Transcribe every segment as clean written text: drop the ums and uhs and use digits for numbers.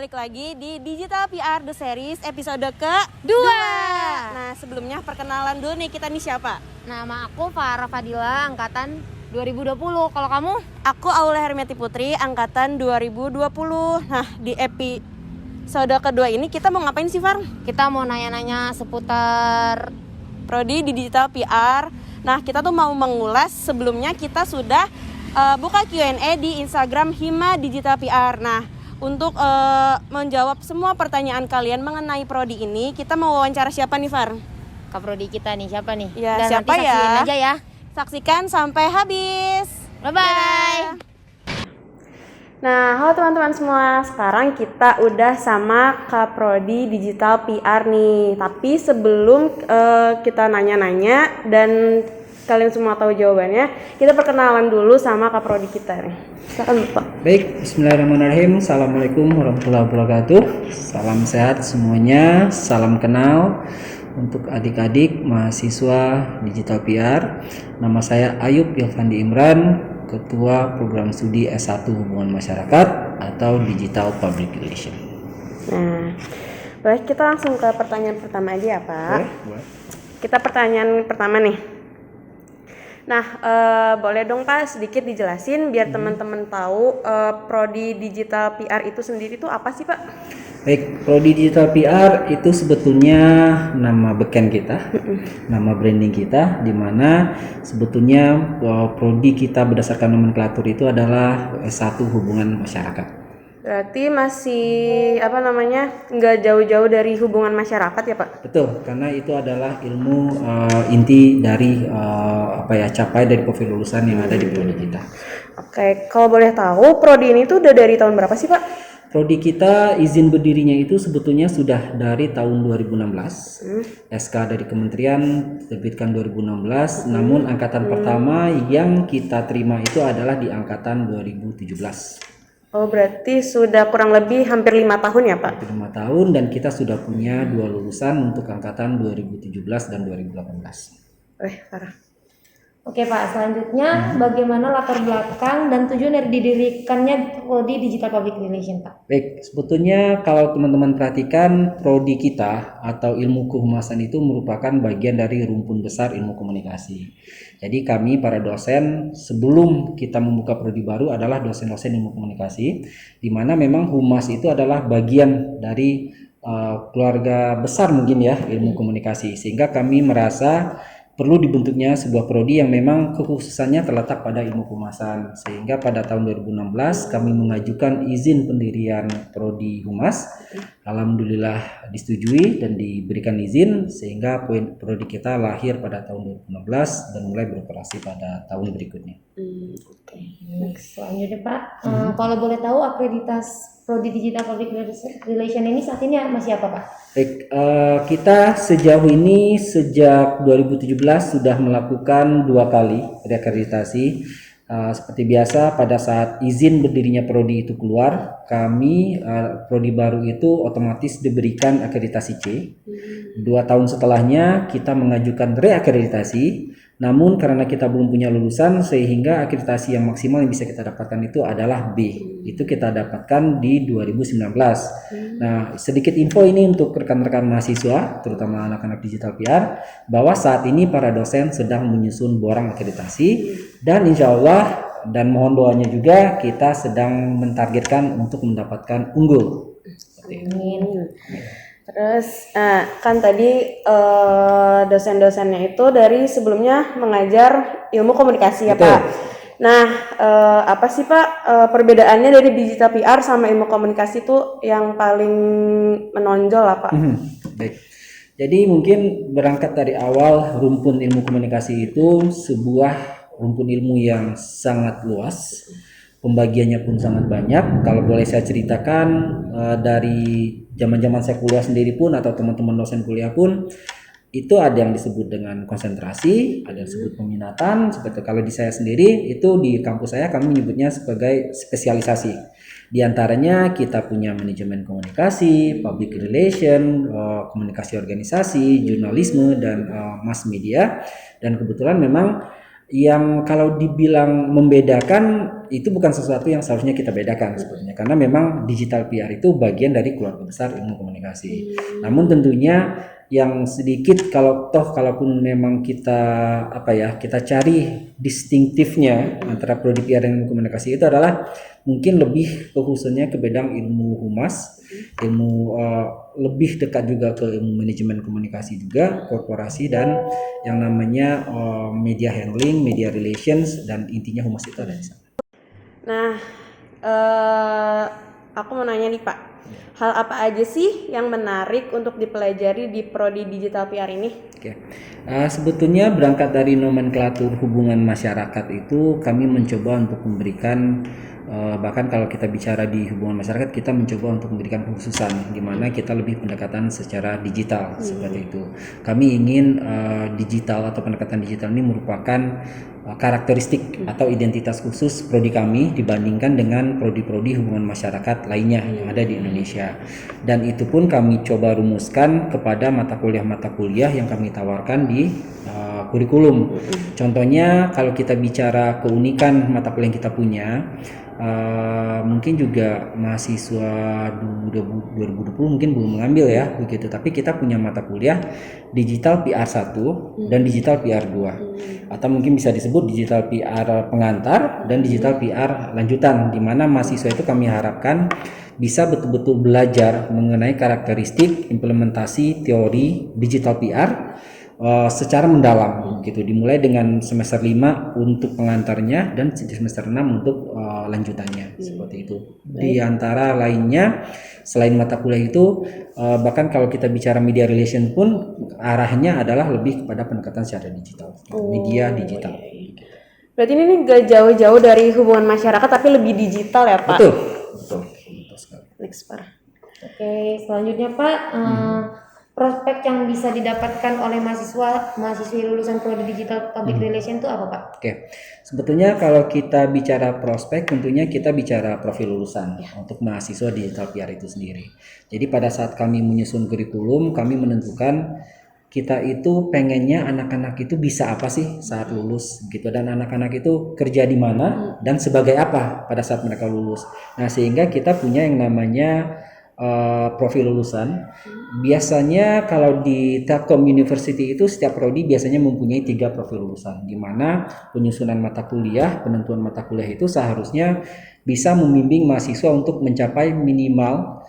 balik lagi di Digital PR The Series episode ke-2. Nah, sebelumnya perkenalan dulu nih, kita nih siapa? Nama aku Farah Fadila, angkatan 2020. Kalau kamu? Aku Aula Hermiati Putri, angkatan 2020. Nah, di episode kedua ini kita mau ngapain sih, Far? Kita mau nanya-nanya seputar Prodi di Digital PR. Nah, kita tuh mau mengulas, sebelumnya kita sudah buka Q&A di Instagram Hima Digital PR. Nah, untuk menjawab semua pertanyaan kalian mengenai prodi ini, kita mau wawancara siapa nih, Far? Kak prodi kita nih, siapa nih? Ya, dan siapa nanti saksiin ya? aja ya. Saksikan sampai habis. Bye-bye. Nah, halo teman-teman semua. Sekarang kita udah sama Kak Prodi Digital PR nih. Tapi sebelum kita nanya-nanya dan kalian semua tahu jawabannya, kita perkenalan dulu sama Kak Prodi kita nih. Silakan, Bapak. Baik, bismillahirrahmanirrahim. Assalamualaikum warahmatullahi wabarakatuh. Salam sehat semuanya, salam kenal untuk adik-adik mahasiswa Digital PR. Nama saya Ayub Yofandi Imran, Ketua Program Studi S1 Hubungan Masyarakat atau Digital Public Relation. Nah, baik, kita langsung ke pertanyaan pertama aja ya, Pak. Boleh. Kita pertanyaan pertama nih. Nah, boleh dong Pak sedikit dijelasin biar teman-teman tahu Prodi Digital PR itu sendiri tuh apa sih, Pak? Baik, Prodi Digital PR itu sebetulnya nama beken kita, nama branding kita, di mana sebetulnya prodi kita berdasarkan nomenklatur itu adalah S1 Hubungan Masyarakat. Berarti masih nggak jauh-jauh dari hubungan masyarakat ya, Pak? Betul, karena itu adalah ilmu inti dari capai dari profil lulusan yang ada di prodi kita. Oke, kalau boleh tahu prodi ini tuh udah dari tahun berapa sih, Pak? Prodi kita izin berdirinya itu sebetulnya sudah dari tahun 2016. SK dari kementerian terbitkan 2016, namun angkatan pertama yang kita terima itu adalah di angkatan 2017. Oh, berarti sudah kurang lebih hampir 5 tahun ya, Pak? 5 tahun, dan kita sudah punya 2 lulusan untuk angkatan 2017 dan 2018. Parah. Oke Pak, selanjutnya bagaimana latar belakang dan tujuan dari didirikannya Prodi Digital Public Relation, Pak? Baik, sebetulnya kalau teman-teman perhatikan, prodi kita atau ilmu kehumasan itu merupakan bagian dari rumpun besar ilmu komunikasi. Jadi kami para dosen sebelum kita membuka prodi baru adalah dosen-dosen ilmu komunikasi, di mana memang humas itu adalah bagian dari keluarga besar mungkin ya ilmu komunikasi, sehingga kami merasa perlu dibentuknya sebuah prodi yang memang kekhususannya terletak pada ilmu kehumasan, sehingga pada tahun 2016 kami mengajukan izin pendirian prodi humas. Alhamdulillah disetujui dan diberikan izin, sehingga prodi kita lahir pada tahun 2016 dan mulai beroperasi pada tahun berikutnya. Oke. Selanjutnya Pak, kalau boleh tahu akreditasi Prodi Digital Public Relation ini saat ini masih apa, Pak? Baik, kita sejauh ini sejak 2017 sudah melakukan 2 kali reakreditasi. Seperti biasa, pada saat izin berdirinya prodi itu keluar, kami prodi baru itu otomatis diberikan akreditasi C. 2 tahun setelahnya kita mengajukan reakreditasi. Namun karena kita belum punya lulusan, sehingga akreditasi yang maksimal yang bisa kita dapatkan itu adalah B. Itu kita dapatkan di 2019. Nah, sedikit info ini untuk rekan-rekan mahasiswa, terutama anak-anak digital PR, bahwa saat ini para dosen sedang menyusun borang akreditasi, dan insya Allah dan mohon doanya juga kita sedang mentargetkan untuk mendapatkan unggul. Amin. Terus kan tadi dosen-dosennya itu dari sebelumnya mengajar ilmu komunikasi ya, Betul. Pak. Nah, apa sih Pak perbedaannya dari digital PR sama ilmu komunikasi itu yang paling menonjol lah, Pak? Baik. Jadi mungkin berangkat dari awal, rumpun ilmu komunikasi itu sebuah rumpun ilmu yang sangat luas. Pembagiannya pun sangat banyak. Kalau boleh saya ceritakan, dari zaman-zaman saya kuliah sendiri pun atau teman-teman dosen kuliah pun, itu ada yang disebut dengan konsentrasi, ada yang disebut peminatan. Seperti kalau di saya sendiri, itu di kampus saya kami menyebutnya sebagai spesialisasi. Di antaranya kita punya manajemen komunikasi, public relation, komunikasi organisasi, jurnalisme, dan mass media. Dan kebetulan memang Yang kalau dibilang membedakan itu bukan sesuatu yang seharusnya kita bedakan sebetulnya, karena memang digital PR itu bagian dari keluarga besar ilmu komunikasi. Namun tentunya yang sedikit kalaupun memang kita kita cari distinktifnya antara prodi PR dan ilmu komunikasi itu adalah mungkin lebih khususnya ke bidang ilmu humas, ilmu lebih dekat juga ke ilmu manajemen komunikasi juga, korporasi, dan yang namanya media handling, media relations, dan intinya humas itu ada di sana. Nah, aku mau nanya nih Pak, hal apa aja sih yang menarik untuk dipelajari di prodi digital PR ini? Oke. Sebetulnya berangkat dari nomenklatur hubungan masyarakat itu kami mencoba untuk memberikan bahkan kalau kita bicara di hubungan masyarakat kita mencoba untuk memberikan khususan di mana kita lebih pendekatan secara digital seperti itu. Kami ingin digital atau pendekatan digital ini merupakan karakteristik atau identitas khusus prodi kami dibandingkan dengan prodi-prodi hubungan masyarakat lainnya yang ada di Indonesia. Dan itu pun kami coba rumuskan kepada mata kuliah yang kami tawarkan di kurikulum. Contohnya kalau kita bicara keunikan mata kuliah yang kita punya, mungkin juga mahasiswa 2020 mungkin belum mengambil ya begitu, tapi kita punya mata kuliah digital PR 1 dan digital PR 2 atau mungkin bisa disebut digital PR pengantar dan digital PR lanjutan, di mana mahasiswa itu kami harapkan bisa betul-betul belajar mengenai karakteristik implementasi teori digital PR secara mendalam gitu, dimulai dengan semester 5 untuk pengantarnya dan semester 6 untuk lanjutannya seperti itu. Di antara lainnya selain mata kuliah itu bahkan kalau kita bicara media relation pun arahnya adalah lebih kepada pendekatan secara digital, media digital. Berarti ini gak jauh-jauh dari hubungan masyarakat tapi lebih digital ya Pak? Betul sekali. Next Pak. Oke, selanjutnya Pak, prospek yang bisa didapatkan oleh mahasiswi lulusan prodi digital public relation itu apa Pak? Oke, sebetulnya kalau kita bicara prospek, tentunya kita bicara profil lulusan untuk mahasiswa digital PR itu sendiri. Jadi pada saat kami menyusun kurikulum, kami menentukan kita itu pengennya anak-anak itu bisa apa sih saat lulus gitu, dan anak-anak itu kerja di mana dan sebagai apa pada saat mereka lulus. Nah, sehingga kita punya yang namanya profil lulusan. Biasanya kalau di Telkom University itu setiap prodi biasanya mempunyai 3 profil lulusan, di mana penyusunan mata kuliah, penentuan mata kuliah itu seharusnya bisa membimbing mahasiswa untuk mencapai minimal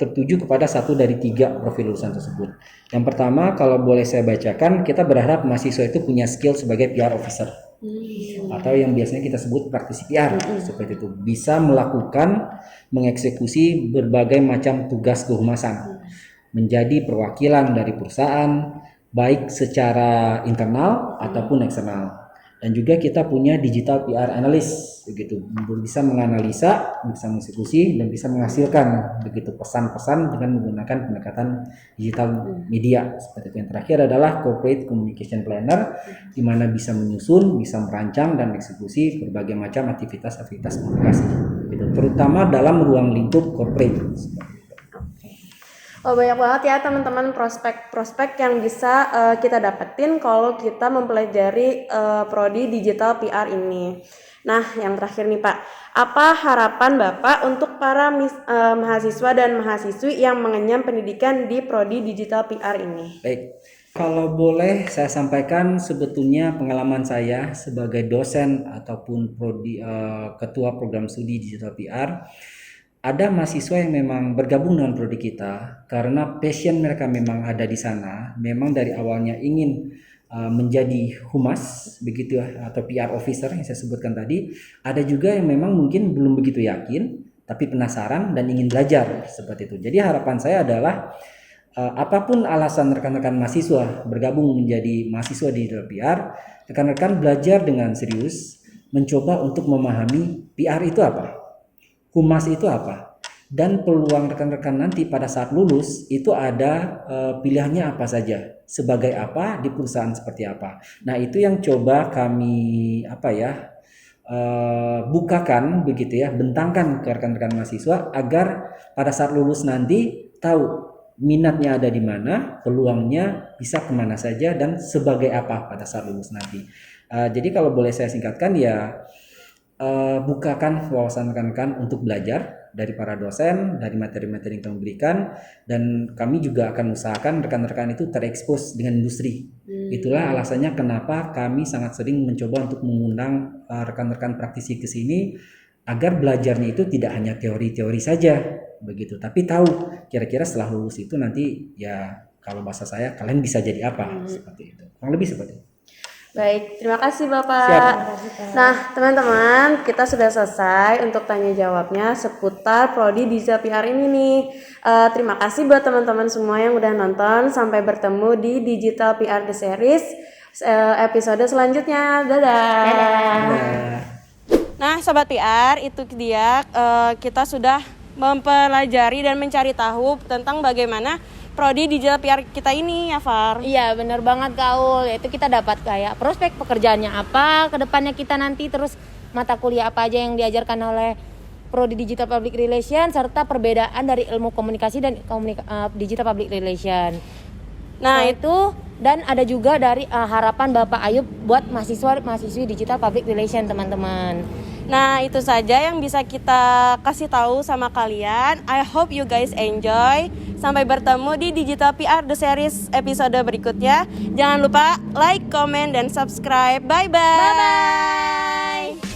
tertuju kepada 1 dari 3 profil lulusan tersebut. Yang pertama, kalau boleh saya bacakan, kita berharap mahasiswa itu punya skill sebagai PR officer atau yang biasanya kita sebut praktisi PR seperti itu, bisa melakukan mengeksekusi berbagai macam tugas kehumasan, menjadi perwakilan dari perusahaan baik secara internal ataupun eksternal. Dan juga kita punya digital PR analyst begitu, bisa menganalisa, bisa mengeksekusi, dan bisa menghasilkan begitu pesan-pesan dengan menggunakan pendekatan digital media seperti itu. Yang terakhir adalah corporate communication planner, di mana bisa menyusun, bisa merancang dan eksekusi berbagai macam aktivitas komunikasi gitu, terutama dalam ruang lingkup corporate. Oh, banyak banget ya teman-teman prospek yang bisa kita dapetin kalau kita mempelajari prodi digital PR ini. Nah, yang terakhir nih Pak, apa harapan Bapak untuk para mahasiswa dan mahasiswi yang mengenyam pendidikan di prodi digital PR ini? Baik, kalau boleh saya sampaikan sebetulnya pengalaman saya sebagai dosen ataupun ketua program studi digital PR. Ada mahasiswa yang memang bergabung dengan prodi kita karena passion mereka memang ada di sana, memang dari awalnya ingin menjadi humas begitu ya, atau PR officer yang saya sebutkan tadi. Ada juga yang memang mungkin belum begitu yakin tapi penasaran dan ingin belajar seperti itu. Jadi harapan saya adalah apapun alasan rekan-rekan mahasiswa bergabung menjadi mahasiswa di PR, rekan-rekan belajar dengan serius, mencoba untuk memahami PR itu apa, humas itu apa, dan peluang rekan-rekan nanti pada saat lulus itu ada pilihannya apa saja, sebagai apa, di perusahaan seperti apa. Nah, itu yang coba kami bukakan begitu ya, bentangkan ke rekan-rekan mahasiswa agar pada saat lulus nanti tahu minatnya ada di mana, peluangnya bisa kemana saja, dan sebagai apa pada saat lulus nanti. Jadi kalau boleh saya singkatkan ya, bukakan wawasan rekan-rekan untuk belajar dari para dosen, dari materi-materi yang kami berikan, dan kami juga akan usahakan rekan-rekan itu terekspos dengan industri. Itulah alasannya kenapa kami sangat sering mencoba untuk mengundang rekan-rekan praktisi ke sini, agar belajarnya itu tidak hanya teori-teori saja begitu, tapi tahu kira-kira setelah lulus itu nanti ya kalau bahasa saya kalian bisa jadi apa, seperti itu. Kurang lebih seperti itu. Baik, terima kasih Bapak. Siap. Nah, teman-teman, kita sudah selesai untuk tanya jawabnya seputar Prodi Digital PR ini nih. Terima kasih buat teman-teman semua yang udah nonton. Sampai bertemu di Digital PR The Series episode selanjutnya. Dadah. Dadah. Nah, Sobat PR, itu dia kita sudah mempelajari dan mencari tahu tentang bagaimana Prodi Digital PR kita ini ya, Far. Iya, benar banget Kaul. Yaitu kita dapat kayak prospek pekerjaannya apa, kedepannya kita nanti, terus mata kuliah apa aja yang diajarkan oleh Prodi Digital Public Relation, serta perbedaan dari ilmu komunikasi dan Digital Public Relation. Nah, itu dan ada juga dari harapan Bapak Ayub buat mahasiswa-mahasiswi Digital Public Relation, teman-teman. Nah, itu saja yang bisa kita kasih tahu sama kalian. I hope you guys enjoy. Sampai bertemu di Digital PR The Series episode berikutnya. Jangan lupa like, comment, dan subscribe. Bye-bye. Bye-bye.